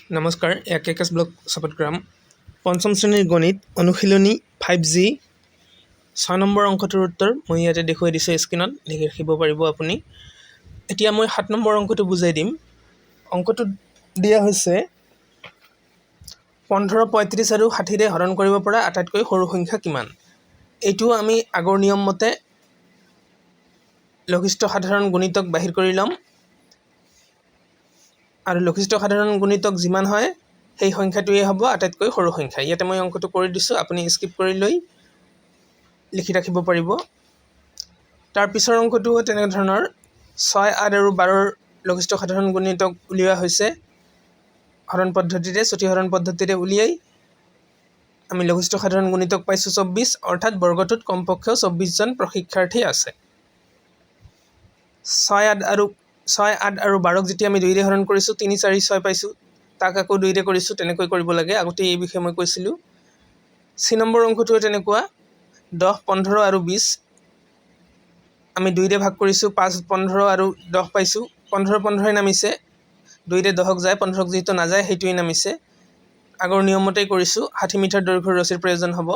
নমস্কাৰ, একেকাছ ব্লগ চাপোৰ্টগ্ৰাম পঞ্চম শ্ৰেণীৰ গণিত অনুশীলনী 5G 6 নম্বৰ অংকটোৰ উত্তৰ মই ইয়াতে দেখুৱাই দিছোঁ স্ক্ৰীনত, লিখি ৰাখিব পাৰিব আপুনি। এতিয়া মই 7 নম্বৰ অংকটো বুজাই দিম। অংকটোত দিয়া হৈছে 15, 35 আৰু 60ৰে হৰণ কৰিব পৰা আটাইতকৈ সৰু সংখ্যা কিমান। এইটো আমি আগৰ নিয়ম মতে লঘিষ্ঠ সাধাৰণ গুণিতক বাহিৰ কৰি ল'ম আৰু লঘিষ্ঠ সাধাৰণ গুণিতক যিমান হয় সেই সংখ্যাটোৱে হ'ব আটাইতকৈ সৰু সংখ্যা। ইয়াতে মই অংকটো কৰি দিছোঁ, আপুনি স্কিপ কৰি লৈ লিখি ৰাখিব পাৰিব। তাৰ পিছৰ অংকটো তেনেধৰণৰ 6, 8 আৰু 12ৰ লঘিষ্ঠ সাধাৰণ গুণিতক উলিওৱা হৈছে হৰণ পদ্ধতিৰে, চুটি হৰণ পদ্ধতিৰে উলিয়াই আমি লঘিষ্ঠ সাধাৰণ গুণিতক পাইছোঁ 24, অৰ্থাৎ বৰ্গটোত কমপক্ষেও 24জন প্ৰশিক্ষাৰ্থী আছে। 6, 8 আৰু 12ক যেতিয়া আমি 2ৰে হৰণ কৰিছোঁ 3, 4, 6 পাইছোঁ, তাক আকৌ 2ৰে কৰিছোঁ, তেনেকৈ কৰিব লাগে। আগতে এই বিষয়ে মই কৈছিলোঁ। চি নম্বৰ অংকটোৱে তেনেকুৱা 10, 15 আৰু 20 আমি 2ৰে ভাগ কৰিছোঁ, 5, 15 আৰু 10 পাইছোঁ। 15 নামিছে, 2ৰে 10ক যায়, 15ক যিহেতু নাযায় সেইটোৱেই নামিছে। আগৰ নিয়মতেই কৰিছোঁ। 60 মিটাৰ দৈৰ্ঘ্যৰ ৰছীৰ প্ৰয়োজন হ'ব।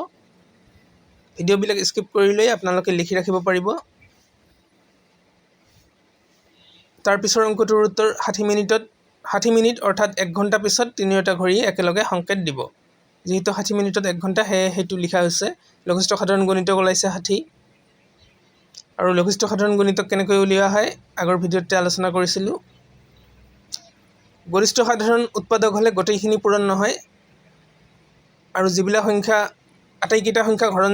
ভিডিঅ'বিলাক স্কিপ কৰি লৈ আপোনালোকে লিখি ৰাখিব পাৰিব। তাৰ পিছৰ অংকটোৰ উত্তৰ 60 মিনিট অৰ্থাৎ 1 ঘণ্টা পিছত তিনিওটা ঘড়ী একেলগে সংকেত দিব। যিহেতু 60 মিনিটত 1 ঘণ্টা, সেয়ে সেইটো লিখা হৈছে। লঘিষ্ঠ সাধাৰণ গুণিতক ওলাইছে 60 আৰু লঘিষ্ঠ সাধাৰণ গুণিতক কেনেকৈ উলিওৱা হয় আগৰ ভিডিঅ'তে আলোচনা কৰিছিলোঁ। গৰিষ্ঠ সাধাৰণ উৎপাদক হ'লে গোটেইখিনি পূৰণ নহয় আৰু যিবিলাক সংখ্যা আটাইকেইটা সংখ্যা হৰণ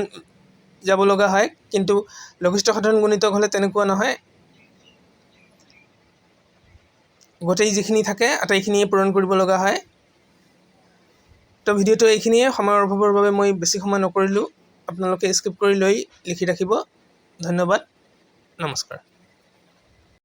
যাব লগা হয়, কিন্তু লঘিষ্ঠ সাধাৰণ গুণিতক হ'লে তেনেকুৱা নহয়, গোটেই যিখিনি থাকে আটাইখিনিয়ে পূৰণ কৰিব লগা হয়। তো ভিডিঅ'টো এইখিনিয়ে, সময়ৰ অভাৱৰ বাবে মই বেছি সময় নকৰিলোঁ। আপোনালোকে স্কিপ কৰি লৈ লিখি ৰাখিব। ধন্যবাদ, নমস্কাৰ।